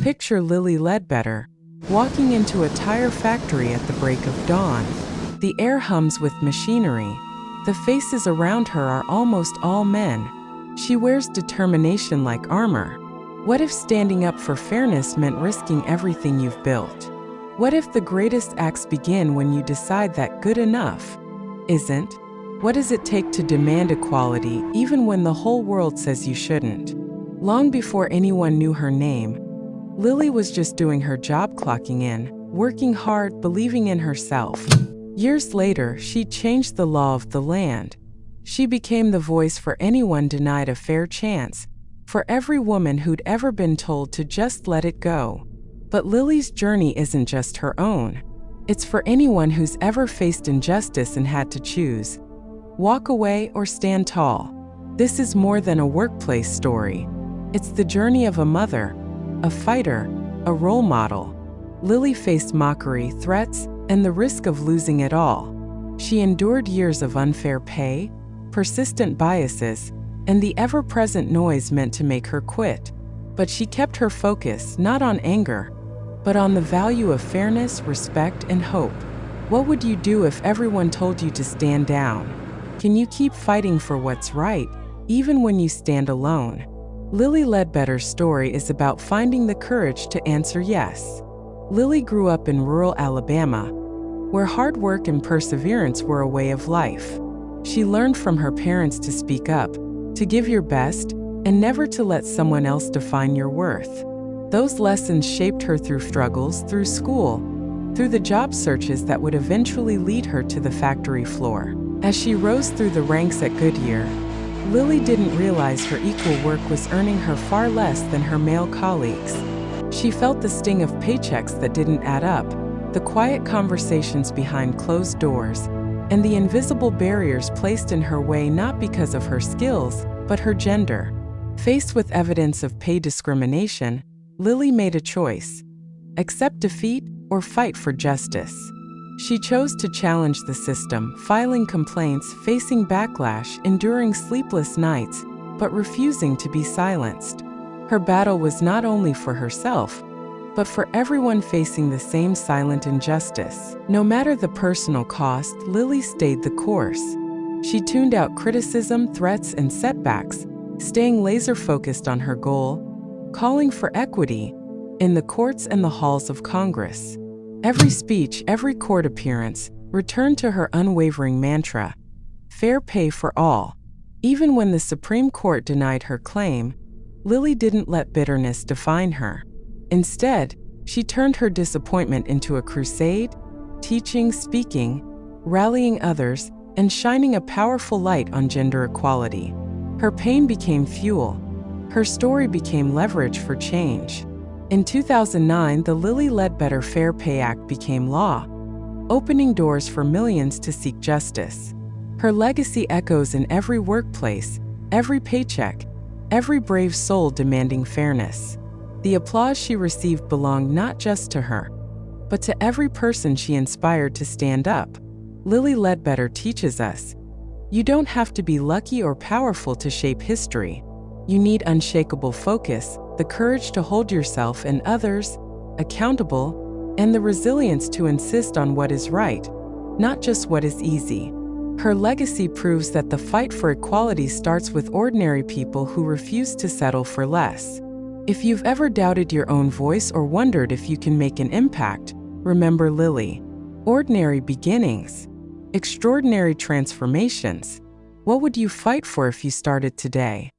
Picture Lilly Ledbetter walking into a tire factory at the break of dawn. The air hums with machinery. The faces around her are almost all men. She wears determination like armor. What if standing up for fairness meant risking everything you've built? What if the greatest acts begin when you decide that good enough isn't? What does it take to demand equality even when the whole world says you shouldn't? Long before anyone knew her name, Lilly was just doing her job, clocking in, working hard, believing in herself. Years later, she changed the law of the land. She became the voice for anyone denied a fair chance, for every woman who'd ever been told to just let it go. But Lilly's journey isn't just her own. It's for anyone who's ever faced injustice and had to choose: walk away or stand tall. This is more than a workplace story. It's the journey of a mother, a fighter, a role model. Lilly faced mockery, threats, and the risk of losing it all. She endured years of unfair pay, persistent biases, and the ever-present noise meant to make her quit. But she kept her focus not on anger, but on the value of fairness, respect, and hope. What would you do if everyone told you to stand down? Can you keep fighting for what's right, even when you stand alone? Lilly Ledbetter's story is about finding the courage to answer yes. Lilly grew up in rural Alabama, where hard work and perseverance were a way of life. She learned from her parents to speak up, to give your best, and never to let someone else define your worth. Those lessons shaped her through struggles, through school, through the job searches that would eventually lead her to the factory floor. As she rose through the ranks at Goodyear, Lilly didn't realize her equal work was earning her far less than her male colleagues. She felt the sting of paychecks that didn't add up, the quiet conversations behind closed doors, and the invisible barriers placed in her way not because of her skills, but her gender. Faced with evidence of pay discrimination, Lilly made a choice: accept defeat or fight for justice. She chose to challenge the system, filing complaints, facing backlash, enduring sleepless nights, but refusing to be silenced. Her battle was not only for herself, but for everyone facing the same silent injustice. No matter the personal cost, Lilly stayed the course. She tuned out criticism, threats, and setbacks, staying laser-focused on her goal, calling for equity in the courts and the halls of Congress. Every speech, every court appearance returned to her unwavering mantra: fair pay for all. Even when the Supreme Court denied her claim, Lilly didn't let bitterness define her. Instead, she turned her disappointment into a crusade, teaching, speaking, rallying others, and shining a powerful light on gender equality. Her pain became fuel. Her story became leverage for change. In 2009, the Lilly Ledbetter Fair Pay Act became law, opening doors for millions to seek justice. Her legacy echoes in every workplace, every paycheck, every brave soul demanding fairness. The applause she received belonged not just to her, but to every person she inspired to stand up. Lilly Ledbetter teaches us: you don't have to be lucky or powerful to shape history. You need unshakable focus, the courage to hold yourself and others accountable, and the resilience to insist on what is right, not just what is easy. Her legacy proves that the fight for equality starts with ordinary people who refuse to settle for less. If you've ever doubted your own voice or wondered if you can make an impact, remember Lilly. Ordinary beginnings, extraordinary transformations. What would you fight for if you started today?